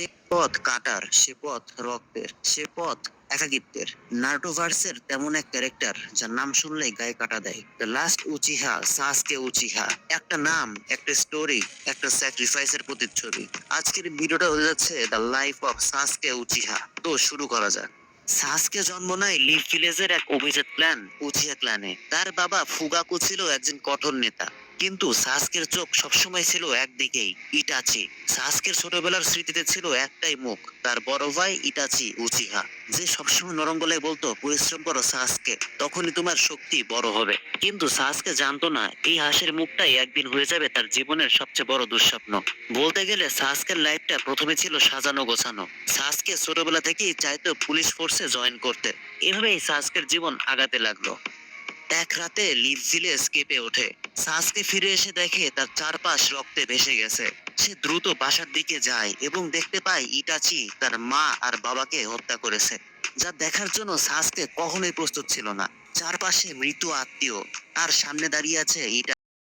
সে পথ কাটার, সে পথ রক্তের, সে পথ একাকিত্বের। নারুটোভার্সের তেমন এক ক্যারেক্টার যার নাম শুনলেই গায়ে কাটা দেয়। The last Uchiha সাসকে Uchiha. একটা নাম, একটা স্টোরি, একটা স্যাক্রিফাইসের প্রতিচ্ছবি। আজকের ভিডিওটা হয়ে যাচ্ছে দ্য লাইফ অফ সাসকে উচিহা। তো শুরু করা যাক। সাসকে জন্ম নেয় লিফ ভিলেজের এক অভিজাত ক্ল্যান উচিহা ক্ল্যানে। তার বাবা ফুগাকু ছিল একজন কঠোর নেতা, কিন্তু সাসকের চোখ সবসময় ছিল একদিকেই, ইটাচি। সাসকের ছোটবেলার স্মৃতিতে ছিল একটাই মুখ, তার বড় ভাই ইটাচি উচিহা, যে সবসময় নরম গলায় বলতো, পরিশ্রম করো সাসকে, তখনই তোমার শক্তি বড় হবে। কিন্তু সাসকে জানতো না এই হাসির মুখটাই একদিন হয়ে যাবে তার জীবনের সবচেয়ে বড় দুঃস্বপ্ন। বলতে গেলে সাসকের লাইফটা প্রথমে ছিল সাজানো গোছানো। সাসকে ছোটবেলা থেকেই চাইতো পুলিশ ফোর্সে জয়েন করতে। এভাবেই সাসকের জীবন আগাতে লাগলো। এক রাতে লিভ ভিলেজ কেঁপে ওঠে। সাসকে ফিরে এসে দেখে তার চারপাশ রক্তে ভেসে গেছে। সে দ্রুত বাসার দিকে যায় এবং দেখতে পায় ইটাচি তার মা আর বাবাকে হত্যা করেছে, যা দেখার জন্য সাসকে কখনোই প্রস্তুত ছিল না। চারপাশে মৃত আত্মীয়, আর সামনে দাঁড়িয়ে আছে ইটা